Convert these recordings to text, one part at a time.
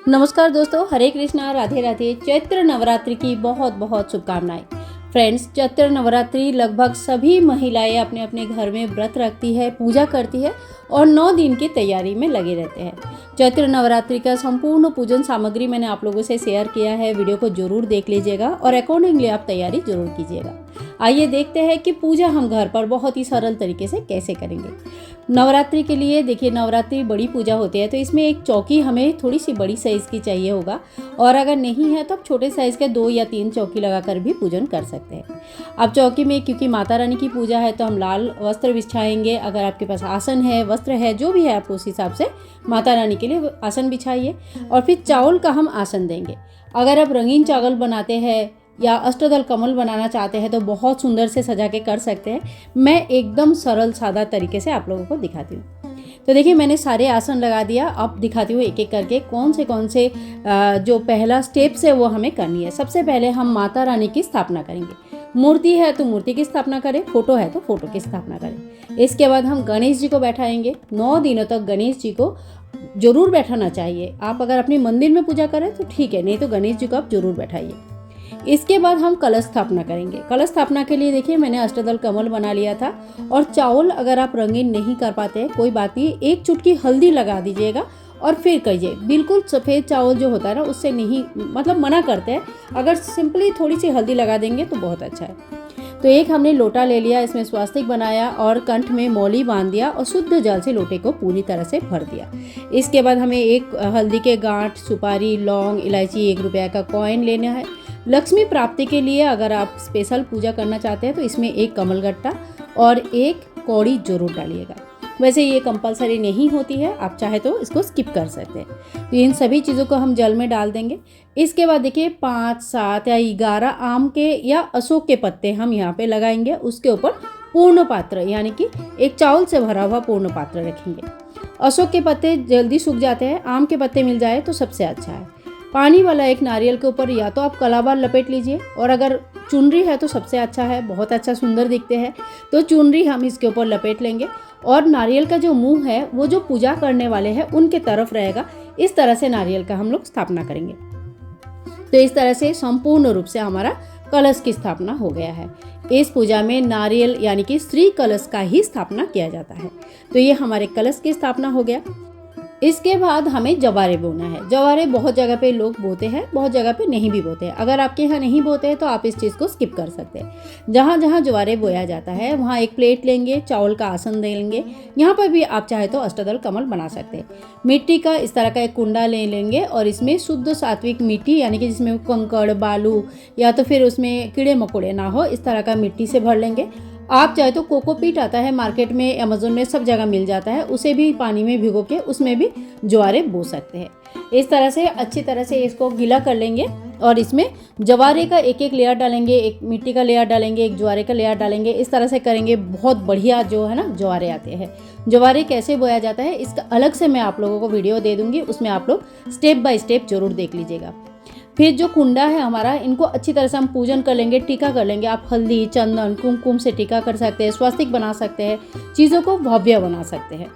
नमस्कार दोस्तों, हरे कृष्णा, राधे राधे। चैत्र नवरात्रि की बहुत बहुत शुभकामनाएं। फ्रेंड्स, चैत्र नवरात्रि लगभग सभी महिलाएं अपने अपने घर में व्रत रखती है, पूजा करती है और 9 दिन की तैयारी में लगे रहते हैं। चैत्र नवरात्रि का संपूर्ण पूजन सामग्री मैंने आप लोगों से शेयर किया है। वीडियो को जरूर देख लीजिएगा और अकॉर्डिंगली आप तैयारी जरूर कीजिएगा। आइए देखते हैं कि पूजा हम घर पर बहुत ही सरल तरीके से कैसे करेंगे। नवरात्रि के लिए देखिए, नवरात्रि बड़ी पूजा होती है तो इसमें एक चौकी हमें थोड़ी सी बड़ी साइज़ की चाहिए होगा, और अगर नहीं है तो आप छोटे साइज़ के 2 या 3 चौकी लगाकर भी पूजन कर सकते हैं। अब चौकी में, क्योंकि माता रानी की पूजा है, तो हम लाल वस्त्र बिछाएंगे। अगर आपके पास आसन है, वस्त्र है, जो भी है आप उस हिसाब से माता रानी के लिए आसन बिछाइए। और फिर चावल का हम आसन देंगे। अगर आप रंगीन चावल बनाते हैं या अष्टदल कमल बनाना चाहते हैं तो बहुत सुंदर से सजा के कर सकते हैं। मैं एकदम सरल सादा तरीके से आप लोगों को दिखाती हूँ। तो देखिए, मैंने सारे आसन लगा दिया। अब दिखाती हूँ एक एक करके कौन से जो पहला स्टेप्स है वो हमें करनी है। सबसे पहले हम माता रानी की स्थापना करेंगे। मूर्ति है तो मूर्ति की स्थापना करें, फोटो है तो फोटो की स्थापना करें। इसके बाद हम गणेश जी को बैठाएंगे। 9 दिनों तक गणेश जी को जरूर बैठाना चाहिए। आप अगर अपने मंदिर में पूजा करें तो ठीक है, नहीं तो गणेश जी को आप जरूर बैठाइए। इसके बाद हम कलश स्थापना करेंगे। कलश स्थापना के लिए देखिए, मैंने अष्टदल कमल बना लिया था। और चावल अगर आप रंगीन नहीं कर पाते हैं कोई बात नहीं, 1 चुटकी हल्दी लगा दीजिएगा और फिर कहिए। बिल्कुल सफ़ेद चावल जो होता है ना, उससे नहीं, मतलब मना करते हैं। अगर सिंपली थोड़ी सी हल्दी लगा देंगे तो बहुत अच्छा है। तो एक हमने लोटा ले लिया, इसमें स्वास्तिक बनाया और कंठ में मौली बांध दिया और शुद्ध जल से लोटे को पूरी तरह से भर दिया। इसके बाद हमें एक हल्दी के गांठ, सुपारी, लौंग, इलायची, 1 रुपया का कॉइन लेना है। लक्ष्मी प्राप्ति के लिए अगर आप स्पेशल पूजा करना चाहते हैं तो इसमें 1 कमलगट्टा और 1 कौड़ी जरूर डालिएगा। वैसे ये कंपलसरी नहीं होती है, आप चाहे तो इसको स्किप कर सकते हैं। तो इन सभी चीज़ों को हम जल में डाल देंगे। इसके बाद देखिए, 5, 7 या 11 आम के या अशोक के पत्ते हम यहाँ पे लगाएंगे। उसके ऊपर पूर्ण पात्र, यानी कि एक चावल से भरा हुआ पूर्ण पात्र रखेंगे। अशोक के पत्ते जल्दी सूख जाते हैं, आम के पत्ते मिल जाए तो सबसे अच्छा है। पानी वाला एक नारियल के ऊपर या तो आप कलाबार लपेट लीजिए, और अगर चुनरी है तो सबसे अच्छा है, बहुत अच्छा सुंदर दिखते हैं। तो चुनरी हम इसके ऊपर लपेट लेंगे और नारियल का जो मुंह है वो जो पूजा करने वाले हैं उनके तरफ रहेगा। इस तरह से नारियल का हम लोग स्थापना करेंगे। तो इस तरह से संपूर्ण रूप से हमारा कलश की स्थापना हो गया है। इस पूजा में नारियल यानी कि श्री कलश का ही स्थापना किया जाता है। तो ये हमारे कलश की स्थापना हो गया। इसके बाद हमें जवारे बोना है। जवारे बहुत जगह पे लोग बोते हैं, बहुत जगह पे नहीं भी बोते हैं। अगर आपके यहाँ नहीं बोते हैं तो आप इस चीज़ को स्किप कर सकते हैं। जहाँ जहाँ जवारे बोया जाता है वहाँ एक प्लेट लेंगे, चावल का आसन दे लेंगे। यहाँ पर भी आप चाहे तो अष्टदल कमल बना सकते हैं। मिट्टी का इस तरह का एक कुंडा ले लेंगे और इसमें शुद्ध सात्विक मिट्टी, यानी कि जिसमें कंकड़, बालू या तो फिर उसमें कीड़े मकोड़े ना हो, इस तरह का मिट्टी से भर लेंगे। आप चाहे तो कोकोपीट आता है मार्केट में, अमेज़न में, सब जगह मिल जाता है, उसे भी पानी में भिगो के उसमें भी ज्वारे बो सकते हैं। इस तरह से अच्छी तरह से इसको गीला कर लेंगे और इसमें जवारे का एक एक लेयर डालेंगे, एक मिट्टी का लेयर डालेंगे, एक ज्वारे का लेयर डालेंगे। इस तरह से करेंगे, बहुत बढ़िया जो है ना ज्वारे आते हैं। ज्वारे कैसे बोया जाता है इसका अलग से मैं आप लोगों को वीडियो दे दूंगी, उसमें आप लोग स्टेप बाय स्टेप जरूर देख लीजिएगा। फिर जो कुंडा है हमारा, इनको अच्छी तरह से हम पूजन कर लेंगे, टीका कर लेंगे। आप हल्दी, चंदन, कुमकुम से टीका कर सकते हैं, स्वास्तिक बना सकते हैं, चीज़ों को भव्य बना सकते हैं।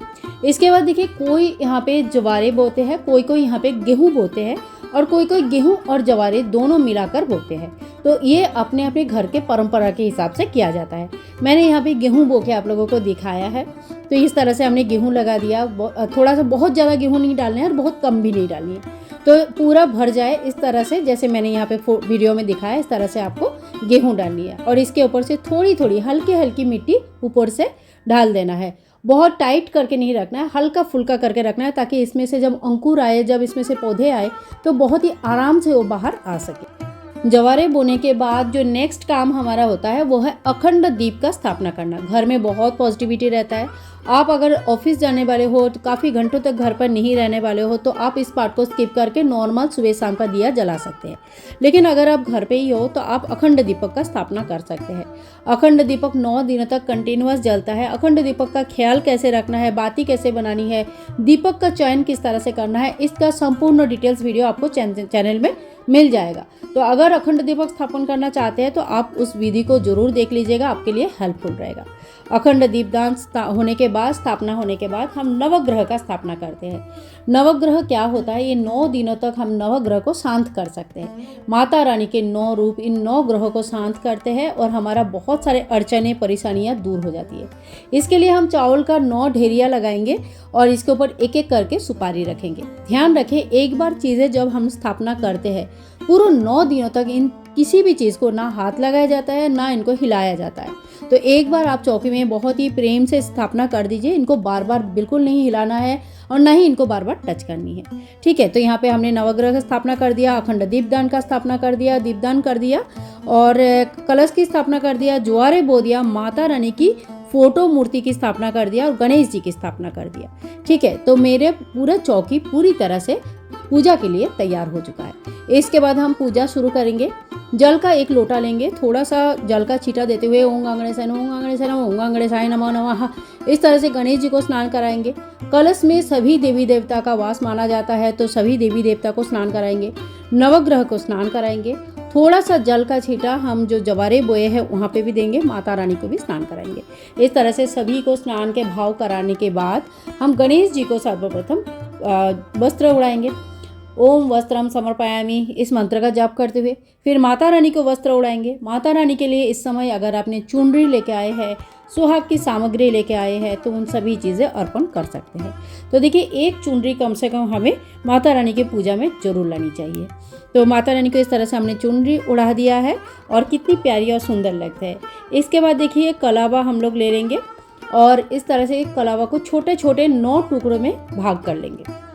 इसके बाद देखिए, कोई यहाँ पे जवारे बोते हैं, कोई कोई यहाँ पे गेहूँ बोते हैं और कोई कोई गेहूँ और जवारे दोनों मिलाकर बोते हैं। तो ये अपने अपने घर के परंपरा के हिसाब से किया जाता है। मैंने यहाँ पे गेहूँ बो के आप लोगों को दिखाया है। तो इस तरह से हमने गेहूँ लगा दिया। थोड़ा सा, बहुत ज़्यादा गेहूँ नहीं डालना है और बहुत कम भी नहीं डालनी है। तो पूरा भर जाए इस तरह से, जैसे मैंने यहाँ पे वीडियो में दिखाया, इस तरह से आपको गेहूं डालनी है। और इसके ऊपर से थोड़ी थोड़ी हल्की हल्की मिट्टी ऊपर से डाल देना है। बहुत टाइट करके नहीं रखना है, हल्का फुल्का करके रखना है, ताकि इसमें से जब अंकुर आए, जब इसमें से पौधे आए तो बहुत ही आराम से वो बाहर आ सके। जवारे बोने के बाद जो नेक्स्ट काम हमारा होता है वो है अखंड दीप का स्थापना करना। घर में बहुत पॉजिटिविटी रहता है। आप अगर ऑफिस जाने वाले हो तो काफ़ी घंटों तक घर पर नहीं रहने वाले हो तो आप इस पार्ट को स्किप करके नॉर्मल सुबह शाम का दिया जला सकते हैं। लेकिन अगर आप घर पे ही हो तो आप अखंड दीपक का स्थापना कर सकते हैं। अखंड दीपक 9 दिनों तक कंटिन्यूअस जलता है। अखंड दीपक का ख्याल कैसे रखना है, बाती कैसे बनानी है, दीपक का चयन किस तरह से करना है, इसका संपूर्ण डिटेल्स वीडियो आपको चैनल में मिल जाएगा। तो अगर अखंड दीपक स्थापन करना चाहते हैं तो आप उस विधि को जरूर देख लीजिएगा, आपके लिए हेल्पफुल रहेगा। अखंड दीपदान होने के बाद, स्थापना होने के बाद हम नवग्रह का स्थापना करते हैं। नवग्रह क्या होता है? ये 9 दिनों तक हम नवग्रह को शांत कर सकते हैं। माता रानी के 9 रूप इन 9 ग्रहों को शांत करते हैं और हमारा बहुत सारे अड़चने परेशानियां दूर हो जाती है। इसके लिए हम चावल का 9 ढेरिया लगाएंगे और इसके ऊपर एक एक करके सुपारी रखेंगे। ध्यान रखें, एक बार चीज़ें जब हम स्थापना करते हैं, पूरे 9 दिनों तक इन किसी भी चीज़ को ना हाथ लगाया जाता है, ना इनको हिलाया जाता है। तो एक बार आप चौकी में बहुत ही प्रेम से स्थापना कर दीजिए। इनको बार बार बिल्कुल नहीं हिलाना है और ना ही इनको बार बार टच करनी है। ठीक है, तो यहाँ पे हमने नवग्रह का स्थापना कर दिया, अखंड दीपदान का स्थापना कर दिया, दीपदान कर दिया और कलश की स्थापना कर दिया, ज्वारे बो दिया, माता रानी की फोटो मूर्ति की स्थापना कर दिया और गणेश जी की स्थापना कर दिया। ठीक है, तो मेरे पूरा चौकी पूरी तरह से पूजा के लिए तैयार हो चुका है। इसके बाद हम पूजा शुरू करेंगे। जल का एक लोटा लेंगे, थोड़ा सा जल का छींटा देते हुए ओम गणेशाय नमः, ओम गणेशाय नमः, ओम गणेशाय नमः नमः, इस तरह से गणेश जी को स्नान कराएंगे। कलश में सभी देवी देवता का वास माना जाता है, तो सभी देवी देवता को स्नान कराएंगे। नवग्रह को स्नान कराएंगे। थोड़ा सा जल का छींटा हम जो जवारे बोए हैं वहाँ पे भी देंगे, माता रानी को भी स्नान कराएंगे। इस तरह से सभी को स्नान के भाव कराने के बाद हम गणेश जी को सर्वप्रथम वस्त्र उड़ाएंगे। ओम वस्त्रम समर्पयामि इस मंत्र का जाप करते हुए फिर माता रानी को वस्त्र उड़ाएंगे। माता रानी के लिए इस समय अगर आपने चुनरी लेके आए हैं, सुहाग की सामग्री लेके आए हैं, तो उन सभी चीज़ें अर्पण कर सकते हैं। तो देखिए, एक चुनरी कम से कम हमें माता रानी की पूजा में जरूर लानी चाहिए। तो माता रानी को इस तरह से हमने चुनरी उड़ा दिया है और कितनी प्यारी और सुंदर लगता है। इसके बाद देखिए, कलावा हम लोग ले लेंगे और इस तरह से कलावा को छोटे छोटे 9 टुकड़ों में भाग कर लेंगे।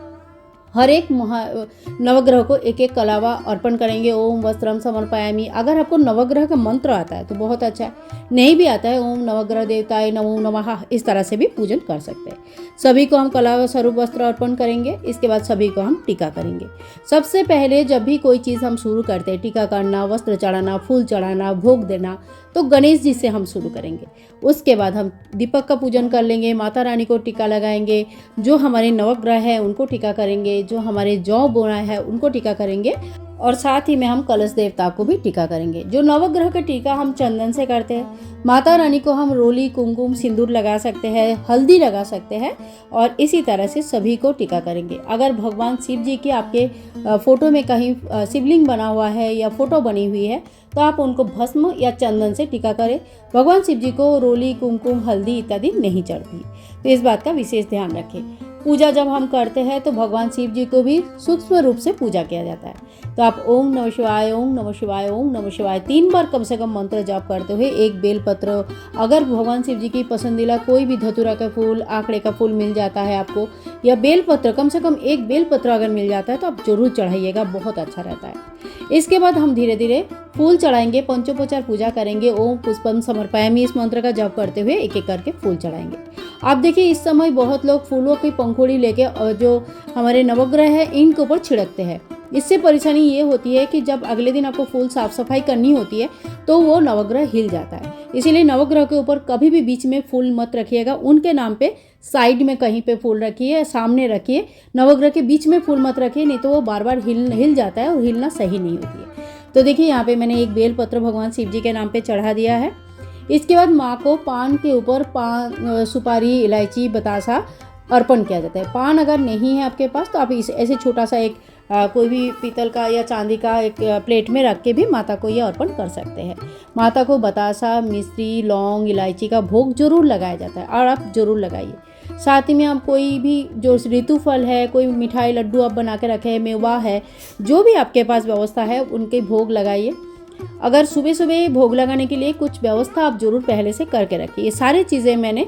हर एक नवग्रह को एक एक कलावा अर्पण करेंगे। ओम वस्त्रम समर्पयामि। अगर आपको नवग्रह का मंत्र आता है तो बहुत अच्छा है, नहीं भी आता है ओम नवग्रह देवताय नमो नमः, इस तरह से भी पूजन कर सकते हैं। सभी को हम कलावा स्वरूप वस्त्र अर्पण करेंगे। इसके बाद सभी को हम टीका करेंगे। सबसे पहले जब भी कोई चीज़ हम शुरू करते हैं, टीका करना, वस्त्र चढ़ाना, फूल चढ़ाना, भोग देना, तो गणेश जी से हम शुरू करेंगे। उसके बाद हम दीपक का पूजन कर लेंगे, माता रानी को टीका लगाएंगे, जो हमारे नवग्रह है उनको टीका करेंगे, जो हमारे जौ बोना है उनको टीका करेंगे और साथ ही में हम कलश देवता को भी टीका करेंगे। जो नवग्रह का टीका हम चंदन से करते हैं। माता रानी को हम रोली, कुमकुम, सिंदूर लगा सकते हैं, हल्दी लगा सकते हैं और इसी तरह से सभी को टीका करेंगे। अगर भगवान शिव जी की आपके फोटो में कहीं शिवलिंग बना हुआ है या फोटो बनी हुई है, तो आप उनको भस्म या चंदन से टीका करें। भगवान शिव जी को रोली, कुमकुम, हल्दी इत्यादि नहीं चढ़ती, तो इस बात का विशेष ध्यान रखें। पूजा जब हम करते हैं तो भगवान शिव जी को भी सूक्ष्म रूप से पूजा किया जाता है। तो आप ओम नमः शिवाय, ओम नमः शिवाय, ओम नमः शिवाय 3 बार कम से कम मंत्र जाप करते हुए एक बेलपत्र, अगर भगवान शिव जी की पसंदीदा कोई भी धतूरा का फूल, आंकड़े का फूल मिल जाता है आपको, या बेलपत्र, कम से कम एक बेलपत्र अगर मिल जाता है तो आप जरूर चढ़ाइएगा, बहुत अच्छा रहता है। इसके बाद हम धीरे धीरे फूल चढ़ाएंगे, पंचोपचार पूजा करेंगे। ओम पुष्पम समर्पयामि इस मंत्र का जाप करते हुए एक एक करके फूल चढ़ाएंगे। आप देखिए, इस समय बहुत लोग फूलों की पंखुड़ी लेके जो हमारे नवग्रह है इनके ऊपर छिड़कते हैं। इससे परेशानी ये होती है कि जब अगले दिन आपको फूल साफ सफाई करनी होती है तो वो नवग्रह हिल जाता है। इसीलिए नवग्रह के ऊपर कभी भी बीच में फूल मत रखिएगा। उनके नाम पे साइड में कहीं पे फूल रखिए, सामने रखिए। नवग्रह के बीच में फूल मत रखिए, नहीं तो वो बार बार हिल जाता है और हिलना सही नहीं होती है। तो देखिए, यहाँ पे मैंने एक बेलपत्र भगवान शिव जी के नाम पे चढ़ा दिया है। इसके बाद माँ को पान के ऊपर सुपारी, इलायची, बतासा अर्पण किया जाता है। पान अगर नहीं है आपके पास तो आप ऐसे छोटा सा एक कोई भी पीतल का या चांदी का एक प्लेट में रख के भी माता को ये अर्पण कर सकते हैं। माता को बतासा, मिश्री, लौंग, इलायची का भोग जरूर लगाया जाता है और आप जरूर लगाइए। साथ ही में आप कोई भी जो ऋतु फल है, कोई मिठाई, लड्डू आप बना के रखे हैं, मेवा है, जो भी आपके पास व्यवस्था है उनके भोग लगाइए। अगर सुबह सुबह भोग लगाने के लिए कुछ व्यवस्था आप जरूर पहले से करके रखिए। ये सारी चीज़ें मैंने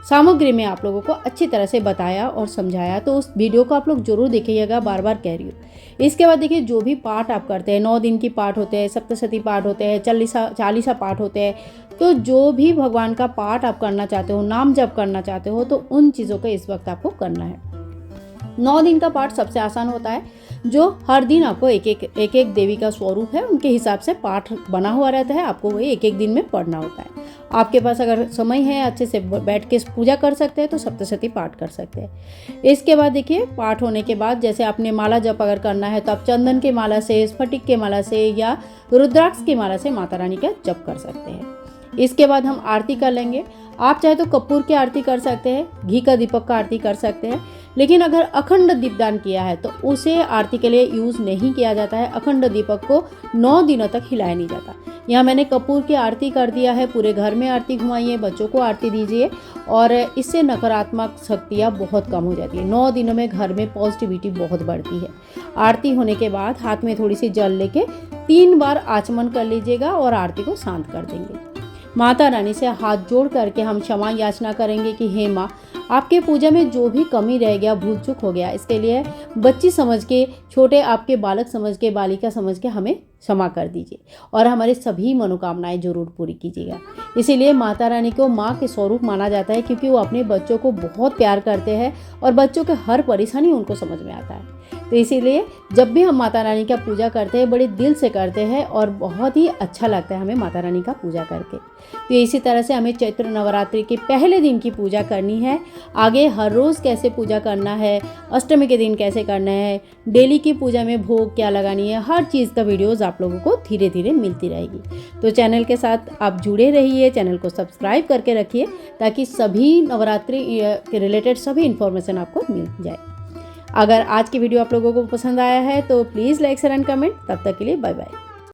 सामग्री में आप लोगों को अच्छी तरह से बताया और समझाया, तो उस वीडियो को आप लोग जरूर देखिएगा, बार बार कह रही हूँ। इसके बाद देखिए, जो भी पाठ आप करते हैं, 9 दिन की पाठ होते हैं, सप्तशती पाठ होते हैं, चालीसा पाठ होते हैं, तो जो भी भगवान का पाठ आप करना चाहते हो, नाम जप करना चाहते हो, तो उन चीज़ों को इस वक्त आपको करना है। 9 दिन का पाठ सबसे आसान होता है, जो हर दिन आपको एक एक देवी का स्वरूप है उनके हिसाब से पाठ बना हुआ रहता है, आपको वही एक एक दिन में पढ़ना होता है। आपके पास अगर समय है, अच्छे से बैठ के पूजा कर सकते हैं तो सप्तशती पाठ कर सकते हैं। इसके बाद देखिए, पाठ होने के बाद जैसे आपने माला जप अगर करना है तो आप चंदन के माला से, स्फटिक के माला से या रुद्राक्ष की माला से माता रानी का जप कर सकते हैं। इसके बाद हम आरती कर लेंगे। आप चाहे तो कपूर की आरती कर सकते हैं, घी का दीपक का आरती कर सकते हैं, लेकिन अगर अखंड दीपदान किया है तो उसे आरती के लिए यूज़ नहीं किया जाता है। अखंड दीपक को 9 दिनों तक हिलाया नहीं जाता। यहाँ मैंने कपूर की आरती कर दिया है, पूरे घर में आरती घुमाइए, बच्चों को आरती दीजिए और इससे नकारात्मक शक्तियाँ बहुत कम हो जाती है। 9 दिनों में घर में पॉजिटिविटी बहुत बढ़ती है। आरती होने के बाद हाथ में थोड़ी सी जल लेके 3 बार आचमन कर लीजिएगा और आरती को शांत कर देंगे। माता रानी से हाथ जोड़ करके हम क्षमा याचना करेंगे कि हे माँ, आपके पूजा में जो भी कमी रह गया, भूल चूक हो गया, इसके लिए बच्ची समझ के, छोटे आपके बालक समझ के, बालिका समझ के हमें क्षमा कर दीजिए और हमारे सभी मनोकामनाएं जरूर पूरी कीजिएगा। इसीलिए माता रानी को माँ के स्वरूप माना जाता है, क्योंकि वो अपने बच्चों को बहुत प्यार करते हैं और बच्चों के हर परेशानी उनको समझ में आता है। तो इसीलिए जब भी हम माता रानी का पूजा करते हैं, बड़े दिल से करते हैं और बहुत ही अच्छा लगता है हमें माता रानी का पूजा करके। तो इसी तरह से हमें चैत्र नवरात्रि के पहले दिन की पूजा करनी है। आगे हर रोज़ कैसे पूजा करना है, अष्टमी के दिन कैसे करना है, डेली की पूजा में भोग क्या लगानी है, हर चीज़ का वीडियोज़ आप लोगों को धीरे धीरे मिलती रहेगी। तो चैनल के साथ आप जुड़े रहिए, चैनल को सब्सक्राइब करके रखिए ताकि सभी नवरात्रि के रिलेटेड सभी इन्फॉर्मेशन आपको मिल जाए। अगर आज की वीडियो आप लोगों को पसंद आया है तो please like share and comment. तब तक के लिए बाय बाय।